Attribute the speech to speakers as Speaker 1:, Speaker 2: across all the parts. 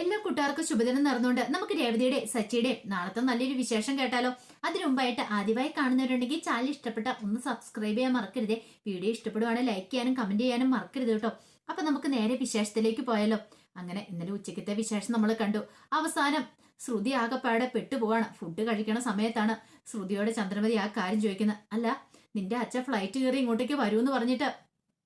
Speaker 1: എല്ലാ കൂട്ടുകാർക്കും ശുഭദിനം നടന്നുകൊണ്ട് നമുക്ക് രേവതിയുടെ സച്ചിയുടെ നാളത്തെ നല്ലൊരു വിശേഷം കേട്ടാലോ. അതിനു മുമ്പായിട്ട് ആദ്യമായി കാണുന്നവരുണ്ടെങ്കിൽ ചാനൽ ഇഷ്ടപ്പെട്ട ഒന്ന് സബ്സ്ക്രൈബ് ചെയ്യാൻ മറക്കരുത്. വീഡിയോ ഇഷ്ടപ്പെടുവാണെങ്കിൽ ലൈക്ക് ചെയ്യാനും കമന്റ് ചെയ്യാനും മറക്കരുത് കേട്ടോ. അപ്പൊ നമുക്ക് നേരെ വിശേഷത്തിലേക്ക് പോയാലോ. അങ്ങനെ ഇന്നലെ ഉച്ചക്കത്തെ വിശേഷം നമ്മൾ കണ്ടു. അവസാനം ശ്രുതി ആകെപ്പാടെ പെട്ടുപോവാണ്. ഫുഡ് കഴിക്കണ സമയത്താണ് ശ്രുതിയോട് ചന്ദ്രമതി ആ കാര്യം ചോദിക്കുന്നത്. അല്ല, നിന്റെ അച്ഛൻ ഫ്ലൈറ്റ് കയറി ഇങ്ങോട്ടേക്ക് വരൂന്ന് പറഞ്ഞിട്ട്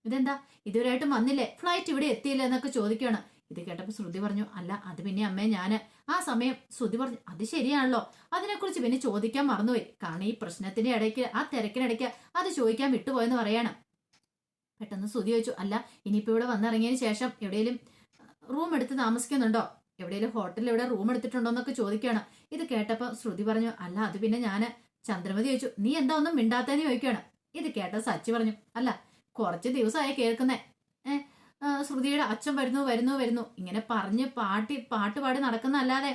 Speaker 1: ഇതെന്താ ഇതുവരെയായിട്ടും വന്നില്ലേ, ഫ്ലൈറ്റ് ഇവിടെ എത്തിയില്ല എന്നൊക്കെ ചോദിക്കുകയാണ്. ഇത് കേട്ടപ്പോ ശ്രുതി പറഞ്ഞു, അല്ല അത് പിന്നെ അമ്മേ ഞാന് ആ സമയം. ശ്രുതി പറഞ്ഞു, അത് ശരിയാണല്ലോ, അതിനെക്കുറിച്ച് പിന്നെ ചോദിക്കാൻ മറന്നുപോയി. കാരണം ഈ പ്രശ്നത്തിന്റെ ഇടയ്ക്ക് ആ തിരക്കിനിടയ്ക്ക് അത് ചോദിക്കാൻ വിട്ടുപോയെന്ന് പറയാണ്. പെട്ടെന്ന് ശ്രുതി ചോദിച്ചു, അല്ല ഇനിയിപ്പോ ഇവിടെ വന്നിറങ്ങിയതിന് ശേഷം എവിടെയെങ്കിലും റൂം എടുത്ത് താമസിക്കുന്നുണ്ടോ, എവിടെയെങ്കിലും ഹോട്ടലിൽ എവിടെ റൂം എടുത്തിട്ടുണ്ടോ എന്നൊക്കെ ചോദിക്കുകയാണ്. ഇത് കേട്ടപ്പോ ശ്രുതി പറഞ്ഞു, അല്ല അത് പിന്നെ ഞാന്. ചന്ദ്രമതി ചോദിച്ചു, നീ എന്താ ഒന്നും മിണ്ടാത്തേന്ന് ചോദിക്കുകയാണ്. ഇത് കേട്ട സച്ചി പറഞ്ഞു, അല്ല കുറച്ച് ദിവസമായി കേൾക്കുന്നേ, ശ്രുതിയുടെ അച്ഛൻ വരുന്നു വരുന്നു വരുന്നു ഇങ്ങനെ പറഞ്ഞ് പാട്ടുപാടി നടക്കുന്നല്ലാതെ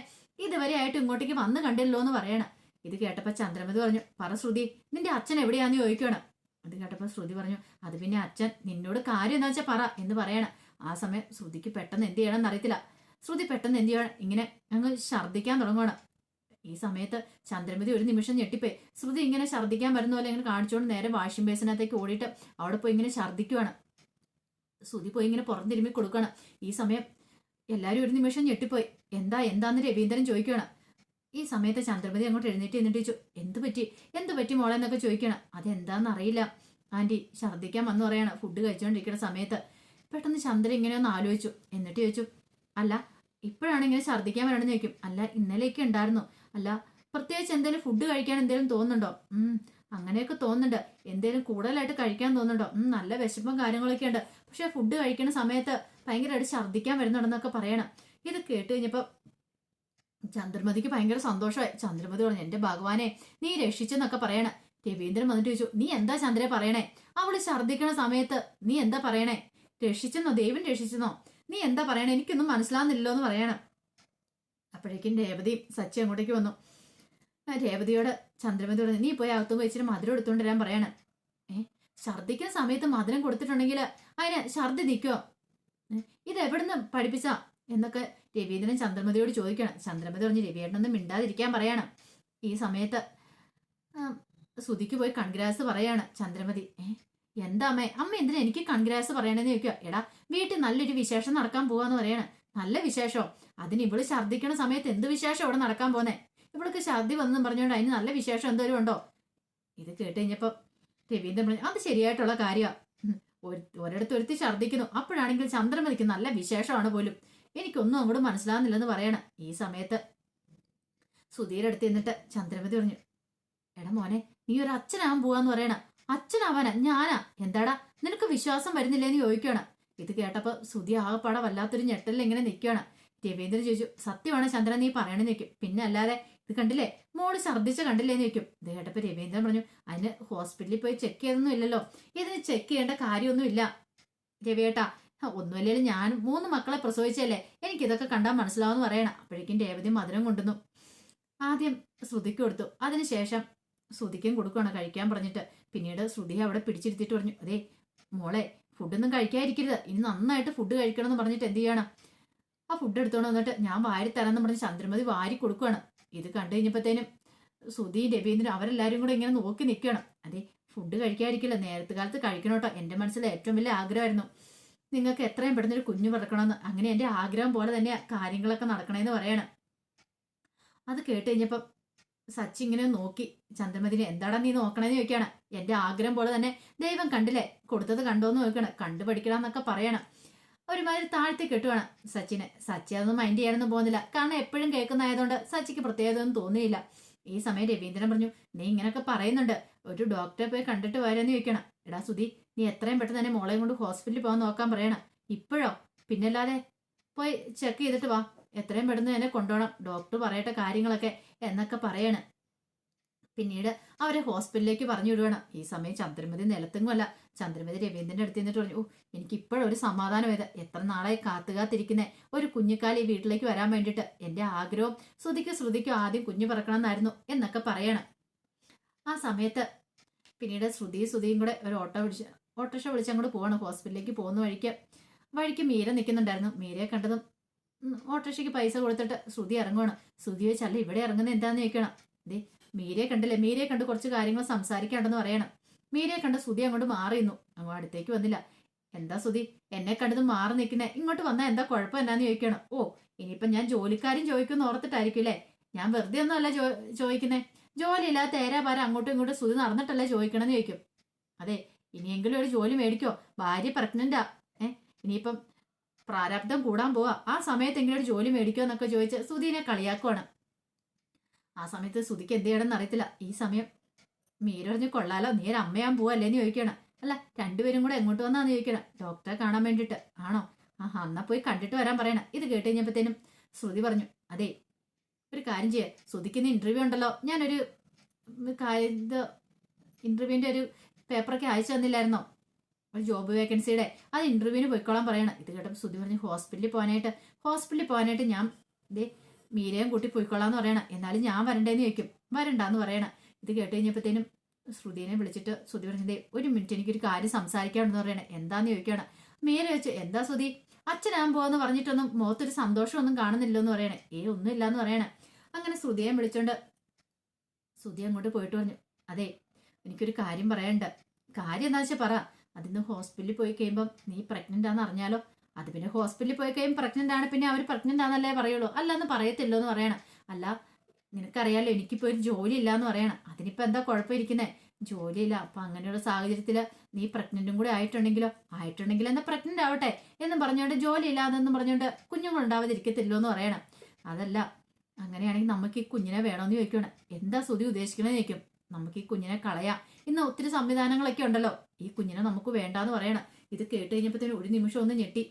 Speaker 1: ഇതുവരെ ആയിട്ട് ഇങ്ങോട്ടേക്ക് വന്ന് കണ്ടില്ലോ എന്ന് പറയണം. ഇത് കേട്ടപ്പോ ചന്ദ്രമതി പറഞ്ഞു, പറ ശ്രുതി, നിന്റെ അച്ഛൻ എവിടെയാന്ന് ചോദിക്കണം. അത് കേട്ടപ്പോ ശ്രുതി പറഞ്ഞു, അത് പിന്നെ അച്ഛൻ നിന്നോട് കാര്യം എന്താ വെച്ചാൽ പറ എന്ന് പറയണം. ആ സമയം ശ്രുതിക്ക് പെട്ടെന്ന് എന്ത് ചെയ്യണമെന്ന് അറിയത്തില്ല. ശ്രുതി പെട്ടെന്ന് എന്ത് ചെയ്യണം, ഇങ്ങനെ അങ്ങ് ഛർദ്ദിക്കാൻ തുടങ്ങണം. ഈ സമയത്ത് ചന്ദ്രമതി ഒരു നിമിഷം ഞെട്ടിപ്പോയി. ശ്രുതി ഇങ്ങനെ ഛർദ്ദിക്കാൻ വരുന്ന പോലെ ഇങ്ങനെ കാണിച്ചുകൊണ്ട് നേരെ വാഷിംഗ് ബേസിനകത്തേക്ക് ഓടിയിട്ട് അവിടെ പോയി ഇങ്ങനെ ഛർദ്ദിക്കുവാണ്. ശ്രുതി പോയി ഇങ്ങനെ പുറത്തിരുമ്മി കൊടുക്കണം. ഈ സമയം എല്ലാവരും ഒരു നിമിഷം ഞെട്ടിപ്പോയി. എന്താന്ന് രവീന്ദ്രൻ ചോദിക്കുകയാണ്. ഈ സമയത്ത് ചന്ദ്രമതി അങ്ങോട്ട് എഴുന്നേറ്റ് എന്നിട്ട് ചോദിച്ചു, എന്ത് പറ്റി മോളെ എന്നൊക്കെ ചോദിക്കണം. അതെന്താന്ന് അറിയില്ല ആന്റി, ഛർദ്ദിക്കാൻ വന്നു പറയാണ് ഫുഡ് കഴിച്ചുകൊണ്ടിരിക്കുന്ന സമയത്ത്. പെട്ടെന്ന് ചന്ദ്രൻ ഇങ്ങനെ ഒന്ന് ആലോചിച്ചു. എന്നിട്ട് ചോദിച്ചു, അല്ല ഇപ്പോഴാണ് ഇങ്ങനെ ഛർദ്ദിക്കാൻ വരണമെന്ന് ചോദിക്കും. അല്ല ഇന്നലെയൊക്കെ ഉണ്ടായിരുന്നു. അല്ല പ്രത്യേകിച്ച് എന്തെങ്കിലും ഫുഡ് കഴിക്കാൻ എന്തെങ്കിലും തോന്നുന്നുണ്ടോ? അങ്ങനെയൊക്കെ തോന്നുന്നുണ്ട്. എന്തേലും കൂടുതലായിട്ട് കഴിക്കാൻ തോന്നുന്നുണ്ടോ? നല്ല വിശപ്പും കാര്യങ്ങളൊക്കെ ഉണ്ട്. പക്ഷെ ഫുഡ് കഴിക്കുന്ന സമയത്ത് ഭയങ്കരമായിട്ട് ഛർദ്ദിക്കാൻ വരുന്നുണ്ടെന്നൊക്കെ പറയണം. ഇത് കേട്ട് കഴിഞ്ഞപ്പോ ചന്ദ്രമതിക്ക് ഭയങ്കര സന്തോഷമായി. ചന്ദ്രമതി പറഞ്ഞു, എന്റെ ഭഗവാനെ നീ രക്ഷിച്ചെന്നൊക്കെ പറയണം. രവീന്ദ്രൻ വന്നിട്ട് ചോദിച്ചു, നീ എന്താ ചന്ദ്രയെ പറയണേ? അവള് ഛർദ്ദിക്കണ സമയത്ത് നീ എന്താ പറയണേ? രക്ഷിച്ചെന്നോ, ദൈവം രക്ഷിച്ചെന്നോ, നീ എന്താ പറയണേ? എനിക്കൊന്നും മനസ്സിലാവുന്നില്ലല്ലോ എന്ന് പറയണം. അപ്പോഴേക്കും രേവതിയും സച്ചി അങ്ങോട്ടേക്ക് വന്നു. രേവതിയോട് ചന്ദ്രമതി പറഞ്ഞു, നീ പോയി അകത്തും വെച്ചിട്ട് മധുരം എടുത്തുകൊണ്ട് വരാൻ പറയണം. ഛർദ്ദിക്കുന്ന സമയത്ത് മധുരം കൊടുത്തിട്ടുണ്ടെങ്കിൽ അതിന് ഛർദ്ദി നിൽക്കുമോ? ഇത് എവിടുന്ന് പഠിപ്പിച്ചാ എന്നൊക്കെ രവീന്ദ്രൻ ചന്ദ്രമതിയോട് ചോദിക്കണം. ചന്ദ്രമതി പറഞ്ഞു, രവിയേട്ടനൊന്നും മിണ്ടാതിരിക്കാൻ പറയണം. ഈ സമയത്ത് ശ്രുതിക്ക് പോയി കൺഗ്രാസ് പറയാണ് ചന്ദ്രമതി. എന്താ അമ്മ എന്തിനാ എനിക്ക് കൺഗ്രാസ് പറയണെന്ന് ചോദിക്കുക. എടാ വീട്ടിൽ നല്ലൊരു വിശേഷം നടക്കാൻ പോവാന്ന് പറയണം. നല്ല വിശേഷോ? അതിന് ഇവള് ഛർദ്ദിക്കണ സമയത്ത് എന്ത് വിശേഷം ഇവിടെ നടക്കാൻ പോന്നേ? ഇവൾക്ക് ഛർദ്ദി വന്നെന്നും പറഞ്ഞുകൊണ്ട് അതിന് നല്ല വിശേഷം എന്തോരും ഉണ്ടോ? ഇത് കേട്ട് കഴിഞ്ഞപ്പോ രവീന്ദ്രൻ പറഞ്ഞു, അത് ശരിയായിട്ടുള്ള കാര്യമാണ്. ഒരിടത്ത് ഒരുത്തി ഛർദ്ദിക്കുന്നു, അപ്പോഴാണെങ്കിൽ ചന്ദ്രമതിക്ക് നല്ല വിശേഷമാണ് പോലും. എനിക്കൊന്നും അങ്ങോട്ട് മനസ്സിലാകുന്നില്ലെന്ന് പറയണം. ഈ സമയത്ത് സുധീരെ അടുത്ത് എന്നിട്ട് ചന്ദ്രമതി പറഞ്ഞു, എടാ മോനെ, നീ ഒരു അച്ഛനാവാൻ പോവാന്ന് പറയണ. അച്ഛനാവാനാ? ഞാനാ? എന്താടാ നിനക്ക് വിശ്വാസം വരുന്നില്ലേന്ന് ചോദിക്കണം. ഇത് കേട്ടപ്പോ സുധി ആകെപ്പാടെ വല്ലാത്തൊരു ഞെട്ടലിൽ ഇങ്ങനെ നിൽക്കുകയാണ്. രവീന്ദ്രൻ ചോദിച്ചു, സത്യമാണ് ചന്ദ്രൻ നീ പറയണെന്ന് ചോദിക്കും. പിന്നെ അല്ലാതെ ഇത് കണ്ടില്ലേ, മോള് ഛർദ്ദിച്ച കണ്ടില്ലേന്ന് ചോദിക്കും. ഇത് കേട്ടപ്പോ രവീന്ദ്രൻ പറഞ്ഞു, അതിന് ഹോസ്പിറ്റലിൽ പോയി ചെക്ക് ചെയ്തൊന്നും ഇല്ലല്ലോ, ഇതിന് ചെക്ക് ചെയ്യേണ്ട കാര്യമൊന്നും ഇല്ല രവിയേട്ടാ. ഒന്നുമില്ലേലും ഞാൻ 3 മക്കളെ പ്രസവിച്ചല്ലേ, എനിക്കിതൊക്കെ കണ്ടാൽ മനസ്സിലാവെന്ന് പറയണം. അപ്പോഴേക്കും രേവതി മധുരം കൊണ്ടുവന്നു. ആദ്യം ശ്രുതിക്ക് കൊടുത്തു, അതിനുശേഷം ശ്രുതിക്കും കൊടുക്കുകയാണ് കഴിക്കാൻ പറഞ്ഞിട്ട്. പിന്നീട് ശ്രുതിയെ അവിടെ പിടിച്ചിരുത്തിയിട്ട് പറഞ്ഞു, അതെ മോളെ, ഫുഡൊന്നും കഴിക്കാതിരിക്കരുത്, ഇനി നന്നായിട്ട് ഫുഡ് കഴിക്കണം എന്ന് പറഞ്ഞിട്ട് എന്ത് ചെയ്യണം, ആ ഫുഡ് എടുത്തോണ്ട് വന്നിട്ട് ഞാൻ വാരി തരാമെന്ന് പറഞ്ഞ് ചന്ദ്രമതി വാരി കൊടുക്കുകയാണ്. ഇത് കണ്ടു കഴിഞ്ഞപ്പോഴത്തേനും ശ്രുതിയും രവീന്ദ്രനും അവരെല്ലാരും കൂടെ ഇങ്ങനെ നോക്കി നിൽക്കണം. അതെ ഫുഡ് കഴിക്കാതിരിക്കില്ല, നേരത്തെ കാലത്ത് കഴിക്കണോട്ടോ, എന്റെ മനസ്സിൽ ഏറ്റവും വലിയ ആഗ്രഹമായിരുന്നു നിങ്ങൾക്ക് എത്രയും പെട്ടെന്നൊരു കുഞ്ഞു പിറക്കണമെന്ന്. അങ്ങനെ എന്റെ ആഗ്രഹം പോലെ തന്നെ കാര്യങ്ങളൊക്കെ നടക്കണേന്ന് പറയണം. അത് കേട്ട് കഴിഞ്ഞപ്പം സച്ചി ഇങ്ങനെ നോക്കി ചന്ദ്രമതിനെ, എന്താടാ നീ നോക്കണേന്ന് ചോദിക്കുകയാണ്. എന്റെ ആഗ്രഹം പോലെ തന്നെ ദൈവം കണ്ടില്ലേ, കൊടുത്തത് കണ്ടോന്ന് നോക്കണം, കണ്ടു പഠിക്കണമെന്നൊക്കെ പറയണം. ഒരുമാതിരി താഴ്ത്തി കെട്ടുവാണ് സച്ചിനെ. സച്ചി അതൊന്നും മൈൻഡ് ചെയ്യാനൊന്നും പോകുന്നില്ല. കാരണം എപ്പോഴും കേൾക്കുന്നതായതുകൊണ്ട് സച്ചിക്ക് പ്രത്യേകതയൊന്നും തോന്നിയില്ല. ഈ സമയം രവീന്ദ്രൻ പറഞ്ഞു, നീ ഇങ്ങനെയൊക്കെ പറയുന്നുണ്ട്, ഒരു ഡോക്ടറെ പോയി കണ്ടിട്ട് വരാന്ന് ചോദിക്കണം. എടാ സുധി, നീ എത്രയും പെട്ടെന്ന് തന്നെ മോളെയും കൊണ്ട് ഹോസ്പിറ്റലിൽ പോകാൻ നോക്കാൻ പറയണം. ഇപ്പോഴോ? പിന്നല്ലാതെ പോയി ചെക്ക് ചെയ്തിട്ട് വാ, എത്രയും പെട്ടെന്ന് തന്നെ കൊണ്ടുപോകണം, ഡോക്ടർ പറയട്ടെ കാര്യങ്ങളൊക്കെ എന്നൊക്കെ പറയണ്. പിന്നീട് അവരെ ഹോസ്പിറ്റലിലേക്ക് പറഞ്ഞു വിടുവാണ്. ഈ സമയം ചന്ദ്രമതി നിലത്തെങ്ങുമല്ല. ചന്ദ്രമതി രവീന്ദ്രന്റെ അടുത്ത് നിന്നിട്ട് പറഞ്ഞു, എനിക്ക് ഇപ്പോഴൊരു സമാധാനം എത്ര നാളായി കാത്തുകാത്തിരിക്കുന്നേ ഒരു കുഞ്ഞിക്കാലി വീട്ടിലേക്ക് വരാൻ വേണ്ടിയിട്ട്. എന്റെ ആഗ്രഹവും ശ്രുതിക്കും ആദ്യം കുഞ്ഞു പിറക്കണം എന്നായിരുന്നു എന്നൊക്കെ പറയണം. ആ സമയത്ത് പിന്നീട് ശ്രുതിയും കൂടെ ഒരു ഓട്ടോറിക്ഷ വിളിച്ച് അങ്ങോട്ട് പോവാണ്. ഹോസ്പിറ്റലിലേക്ക് പോകുന്ന വഴിക്ക് മീര നിൽക്കുന്നുണ്ടായിരുന്നു. മീരയെ കണ്ടതും ഓട്ടോറിക്ഷയ്ക്ക് പൈസ കൊടുത്തിട്ട് ശ്രുതി ഇറങ്ങുവാണ്. ശ്രുതി ചോദിച്ചല്ല ഇവിടെ ഇറങ്ങുന്നത് എന്താന്ന് ചോദിക്കണം. ദേ മീരയെ കണ്ടില്ലേ, മീരയെ കണ്ട് കുറച്ച് കാര്യങ്ങൾ സംസാരിക്കാണ്ടെന്ന് പറയണം. മീരയെ കണ്ട് ശ്രുതി അങ്ങോട്ട് മാറിയിരുന്നു, അങ്ങ് അടുത്തേക്ക് വന്നില്ല. എന്താ ശ്രുതി എന്നെ കണ്ടത് മാറി നിൽക്കുന്നേ, ഇങ്ങോട്ട് വന്നാൽ എന്താ കുഴപ്പം എന്നാന്ന് ചോദിക്കണം. ഓ ഇനിയിപ്പം ഞാൻ ജോലിക്കാരും ചോദിക്കുമെന്ന് ഓർത്തിട്ടായിരിക്കും അല്ലേ, ഞാൻ വെറുതെ ഒന്നും അല്ല ചോദിക്കുന്നേ, ജോലിയില്ലാതെ തേരാ പാര അങ്ങോട്ടും ഇങ്ങോട്ടും ശ്രുതി നടന്നിട്ടല്ലേ ചോദിക്കണമെന്ന് ചോദിക്കും. അതെ ഇനിയെങ്കിലും ഒരു ജോലി മേടിക്കോ, ഭാര്യ പ്രഗ്നന്റാ, ഇനിയിപ്പം പ്രാരാബ്ദം കൂടാൻ പോവാ, ആ സമയത്തെങ്കിലും ഒരു ജോലി മേടിക്കോ എന്നൊക്കെ ചോദിച്ച് ശ്രുതിനെ കളിയാക്കുവാണ്. ആ സമയത്ത് ശ്രുതിക്ക് എന്ത് ചെയ്യണമെന്ന് അറിയത്തില്ല. ഈ സമയം മീര പറഞ്ഞ് കൊള്ളാലോ, നീ ഒരു അമ്മയാൻ പോവല്ലേന്ന് ചോദിക്കണം. അല്ല രണ്ടുപേരും കൂടെ എങ്ങോട്ട് വന്നാന്ന് ചോദിക്കണം. ഡോക്ടറെ കാണാൻ വേണ്ടിയിട്ട്. ആണോ, എന്നാ പോയി കണ്ടിട്ട് വരാൻ പറയണം. ഇത് കേട്ട് കഴിഞ്ഞപ്പോഴത്തേനും ശ്രുതി പറഞ്ഞു, അതെ ഒരു കാര്യം ചെയ്യാം, ശ്രുതിക്കുന്ന ഇന്റർവ്യൂ ഉണ്ടല്ലോ, ഞാനൊരു ഇത് ഇന്റർവ്യൂവിന്റെ ഒരു പേപ്പറൊക്കെ അയച്ചു തന്നില്ലായിരുന്നോ, ഒരു ജോബ് വേക്കൻസിയുടെ, അത് ഇന്റർവ്യൂവിന് പോയിക്കോളാൻ പറയണം. ഇത് കേട്ടപ്പോൾ ശ്രുതി പറഞ്ഞു ഹോസ്പിറ്റലിൽ പോകാനായിട്ട് ഞാൻ ഇതേ മീരയും കൂട്ടി പോയിക്കോളാന്ന് പറയണം. എന്നാലും ഞാൻ വരണ്ടേന്ന് ചോദിക്കും. വരണ്ടാന്ന് പറയണം. ഇത് കേട്ട് കഴിഞ്ഞപ്പോഴത്തേനും ശ്രുതിനെ വിളിച്ചിട്ട് ശ്രുതി പറഞ്ഞതേ ഒരു മിനിറ്റ് എനിക്കൊരു കാര്യം സംസാരിക്കാണെന്ന് പറയണേ. എന്താന്ന് ചോദിക്കണം. മീര ചോദിച്ചു എന്താ ശ്രുതി, അച്ഛനാകാൻ പോവാന്ന് പറഞ്ഞിട്ടൊന്നും മുഖത്തൊരു സന്തോഷമൊന്നും കാണുന്നില്ലെന്ന് പറയണേ. ഒന്നുമില്ല എന്ന് പറയണേ. അങ്ങനെ ശ്രുതിയെ വിളിച്ചോണ്ട് ശ്രുതി അങ്ങോട്ട് പോയിട്ട് പറഞ്ഞു, അതെ എനിക്കൊരു കാര്യം പറയാനുണ്ട്. കാര്യം എന്താ വെച്ചാൽ പറ. അതിന്ന് ഹോസ്പിറ്റലിൽ പോയി കഴിയുമ്പം നീ പ്രഗ്നന്റ് ആണെന്ന് അറിഞ്ഞാലോ, അത് പിന്നെ ഹോസ്പിറ്റലിൽ പോയി കഴിയുമ്പോൾ പ്രഗ്നന്റ് ആണ്, പിന്നെ അവർ പ്രഗ്നന്റ് ആണെന്നല്ലേ പറയുള്ളൂ, അല്ലാന്ന് പറയത്തില്ലോ എന്ന് പറയണം. അല്ല നിനക്കറിയാലോ എനിക്കിപ്പോ ഒരു ജോലി ഇല്ലാന്ന് പറയണം. അതിനിപ്പോ എന്താ കുഴപ്പമിരിക്കുന്നേ, ജോലിയില്ല. അപ്പൊ അങ്ങനെയുള്ള സാഹചര്യത്തില് നീ പ്രഗ്നന്റും കൂടെ ആയിട്ടുണ്ടെങ്കിൽ എന്നാ പ്രഗ്നന്റ് ആവട്ടെ എന്ന് പറഞ്ഞുകൊണ്ട് ജോലി ഇല്ലാതെന്ന് പറഞ്ഞുകൊണ്ട് കുഞ്ഞുങ്ങൾ ഉണ്ടാവാതിരിക്കത്തില്ലോ എന്ന് പറയണം. അതല്ല അങ്ങനെയാണെങ്കിൽ നമുക്ക് ഈ കുഞ്ഞിനെ വേണമെന്ന് ചോദിക്കണം. എന്താ ശ്രുതി ഉദ്ദേശിക്കണമെന്ന് ചോദിക്കും. നമുക്ക് ഈ കുഞ്ഞിനെ കളയാം, ഇന്ന് ഒത്തിരി സംവിധാനങ്ങളൊക്കെ ഉണ്ടല്ലോ, ഈ കുഞ്ഞിനെ നമുക്ക് വേണ്ടാന്ന് പറയണം. ഇത് കേട്ട് കഴിഞ്ഞപ്പോഴത്തേനും ഒരു നിമിഷം ഒന്ന് ഞെട്ടി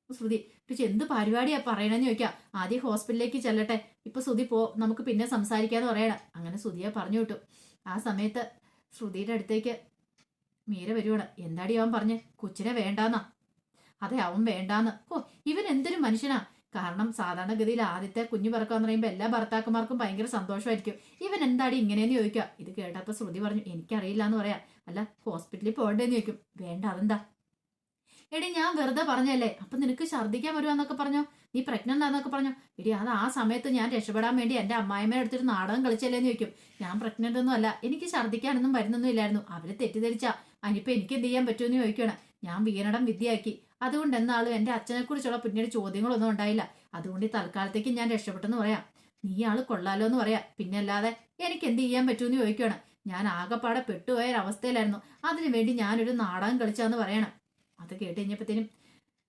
Speaker 1: ശ്രുതി. പക്ഷെ എന്ത് പരിപാടിയാ പറയണെന്ന് ചോദിക്കാം. ആദ്യം ഹോസ്പിറ്റലിലേക്ക് ചെല്ലട്ടെ, ഇപ്പൊ ശ്രുതി നമുക്ക് പിന്നെ സംസാരിക്കാന്ന് പറയണം. അങ്ങനെ ശ്രുതിയെ പറഞ്ഞു വിട്ടു. ആ സമയത്ത് ശ്രുതിയുടെ അടുത്തേക്ക് മീര വരുവാണ്. എന്താടി അവൻ പറഞ്ഞ്, കൊച്ചിനെ വേണ്ടാന്നാ? അതെ അവൻ വേണ്ടാന്ന്. ഇവൻ എന്തൊരു മനുഷ്യനാ. കാരണം സാധാരണഗതിയിൽ ആദ്യത്തെ കുഞ്ഞു പിറക്കാന്ന് പറയുമ്പോൾ എല്ലാ ഭർത്താക്കന്മാർക്കും ഭയങ്കര സന്തോഷമായിരിക്കും. ഇവൻ എന്താടി ഇങ്ങനെയെന്ന് ചോദിക്കുക. ഇത് കേട്ടപ്പോൾ ശ്രുതി പറഞ്ഞു എനിക്കറിയില്ല എന്ന് പറയാം. അല്ല ഹോസ്പിറ്റലിൽ പോകണ്ടേന്ന് ചോദിക്കും. വേണ്ട അതെന്താ? എടി ഞാൻ വെറുതെ പറഞ്ഞല്ലേ, അപ്പൊ നിനക്ക് ഛർദ്ദിക്കാൻ വരുവാന്നൊക്കെ പറഞ്ഞോ, നീ പ്രഗ്നന്റ് ആന്നൊക്കെ പറഞ്ഞോ. എടി അത് ആ സമയത്ത് ഞാൻ രക്ഷപ്പെടാൻ വേണ്ടി എന്റെ അമ്മായിമ്മ എടുത്തിട്ട് നാടകം കളിച്ചല്ലേന്ന് ചോദിക്കും. ഞാൻ പ്രഗ്നന്റ് ഒന്നും അല്ല, എനിക്ക് ഛർദ്ദിക്കാനൊന്നും വരുന്നൊന്നും ഇല്ലായിരുന്നു. അവര് തെറ്റിദ്ധരിച്ചാ. അതിനിപ്പോ എനിക്ക് എന്ത് ചെയ്യാൻ പറ്റുമെന്ന് ചോദിക്കണം. ഞാൻ വീണടം വിദ്യയാക്കി. അതുകൊണ്ട് എന്നാളും എന്റെ അച്ഛനെ കുറിച്ചുള്ള പിന്നീട് ചോദ്യങ്ങളൊന്നും ഉണ്ടായില്ല. അതുകൊണ്ട് ഈ തൽക്കാലത്തേക്ക് ഞാൻ രക്ഷപ്പെട്ടെന്ന് പറയാം. നീ ആള് കൊള്ളാലോ എന്ന് പറയാം. പിന്നെ അല്ലാതെ എനിക്ക് എന്ത് ചെയ്യാൻ പറ്റുമെന്ന് ചോദിക്കണം. ഞാൻ ആകെപ്പാടെ പെട്ടുപോയ ഒരവസ്ഥയിലായിരുന്നു. അതിനു വേണ്ടി ഞാനൊരു നാടകം കളിച്ചാന്ന് പറയണം. അത് കേട്ട് കഴിഞ്ഞപ്പോഴത്തേനും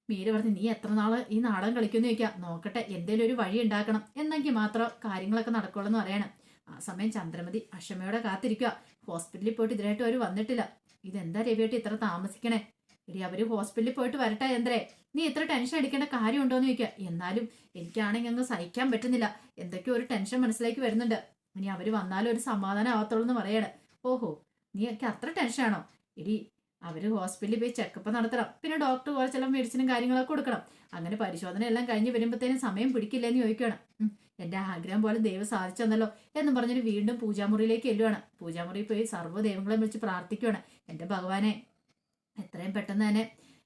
Speaker 1: മീര പറഞ്ഞു നീ എത്ര നാള് ഈ നാടകം കളിക്കുമെന്ന് ചോദിക്കാം. നോക്കട്ടെ എന്തേലും ഒരു വഴി ഉണ്ടാക്കണം, എന്നെങ്കിൽ മാത്രം കാര്യങ്ങളൊക്കെ നടക്കുള്ളൂ എന്ന് പറയണം. ആ സമയം ചന്ദ്രമതി അക്ഷമയോടെ കാത്തിരിക്കുക. ഹോസ്പിറ്റലിൽ പോയിട്ട് ഇതിനായിട്ട് അവർ വന്നിട്ടില്ല. ഇതെന്താ രവിയായിട്ട് ഇത്ര താമസിക്കണേ? എടി അവര് ഹോസ്പിറ്റലിൽ പോയിട്ട് വരട്ടെ ചന്ദ്രേ, നീ ഇത്ര ടെൻഷൻ അടിക്കേണ്ട കാര്യമുണ്ടോന്ന് ചോദിക്കുക. എന്നാലും എനിക്കാണെങ്കിൽ അങ്ങ് സഹിക്കാൻ പറ്റുന്നില്ല. എന്തൊക്കെയോ ഒരു ടെൻഷൻ മനസ്സിലേക്ക് വരുന്നുണ്ട്. ഇനി അവര് വന്നാലും ഒരു സമാധാനം ആവത്തുള്ളൂ എന്ന് പറയണേ. ഓഹോ നീ എനിക്ക് അത്ര ടെൻഷനാണോ? എടി അവര് ഹോസ്പിറ്റലിൽ പോയി ചെക്കപ്പ് നടത്തണം, പിന്നെ ഡോക്ടർ കുറച്ചെല്ലാം മെഡിസിനും കാര്യങ്ങളൊക്കെ കൊടുക്കണം. അങ്ങനെ പരിശോധന എല്ലാം കഴിഞ്ഞ് വരുമ്പോഴത്തേനും സമയം പിടിക്കില്ലെന്ന് ചോദിക്കുകയാണ്. എന്റെ ആഗ്രഹം പോലെ ദൈവം സാധിച്ചെന്നല്ലോ എന്നും പറഞ്ഞിട്ട് വീണ്ടും പൂജാമുറിയിലേക്ക് എല്ലുവാണ്. പൂജാമുറിയിൽ പോയി സർവ്വ ദൈവങ്ങളെ വിളിച്ച് പ്രാർത്ഥിക്കുകയാണ്. എന്റെ ഭഗവാനെ എത്രയും പെട്ടെന്ന് തന്നെ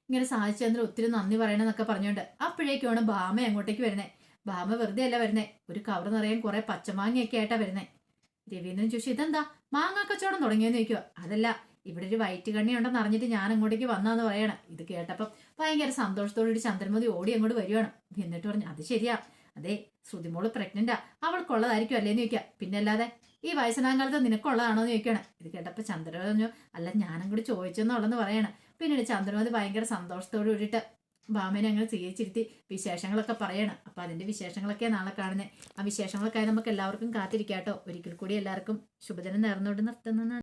Speaker 1: ഇങ്ങനെ സാധിച്ചതിന് ഒത്തിരി നന്ദി പറയണമെന്നൊക്കെ പറഞ്ഞുകൊണ്ട് അപ്പോഴേക്കുമാണ് ഭാമ അങ്ങോട്ടേക്ക് വരുന്നത്. ഭാമ വെറുതെ അല്ല വരുന്നേ, ഒരു കവർ നിറയാൻ കുറെ പച്ചമാങ്ങയൊക്കെ ആയിട്ടാ വരുന്നേ. രവീന്ദ്രൻ ചോദിച്ചു ഇതെന്താ മാങ്ങ കച്ചവടം തുടങ്ങിയെന്ന് ചോദിക്കുക. അതല്ല ഇവിടെ ഒരു വയറ്റ് കണ്ണി ഉണ്ടെന്ന് അറിഞ്ഞിട്ട് ഞാൻ അങ്ങോട്ടേക്ക് വന്നാന്ന് പറയണം. ഇത് കേട്ടപ്പം ഭയങ്കര സന്തോഷത്തോടുകൂടി ചന്ദ്രമതി ഓടി അങ്ങോട്ട് വരുവാണ്. എന്നിട്ട് പറഞ്ഞു അത് ശരിയാ, അതെ ശ്രുതിമോള് പ്രഗ്നന്റാ, അവൾക്കുള്ളതായിരിക്കും അല്ലേന്ന് ചോദിക്കുക. പിന്നെ അല്ലാതെ ഈ വയസ്സനാങ്കാലത്ത് നിനക്കുള്ളതാണോന്ന് ചോദിക്കണം. ഇത് കേട്ടപ്പോൾ ചന്ദ്രമതി പറഞ്ഞു അല്ല ഞാനും കൂടി ചോദിച്ചെന്നുള്ളെന്ന് പറയണം. പിന്നീട് ചന്ദ്രമതി ഭയങ്കര സന്തോഷത്തോട് കൂടിയിട്ട് ഭാമേനെ അങ്ങനെ സ്വീകരിച്ചിരുത്തി വിശേഷങ്ങളൊക്കെ പറയണം. അപ്പൊ അതിന്റെ വിശേഷങ്ങളൊക്കെ നാളെ കാണുന്നത്. ആ വിശേഷങ്ങളൊക്കെ നമുക്ക് എല്ലാവർക്കും കാത്തിരിക്കാട്ടോ. ഒരിക്കൽ കൂടി എല്ലാവർക്കും ശുഭദിനം നേർന്നുകൊണ്ട് നിർത്തുന്നതാണ്.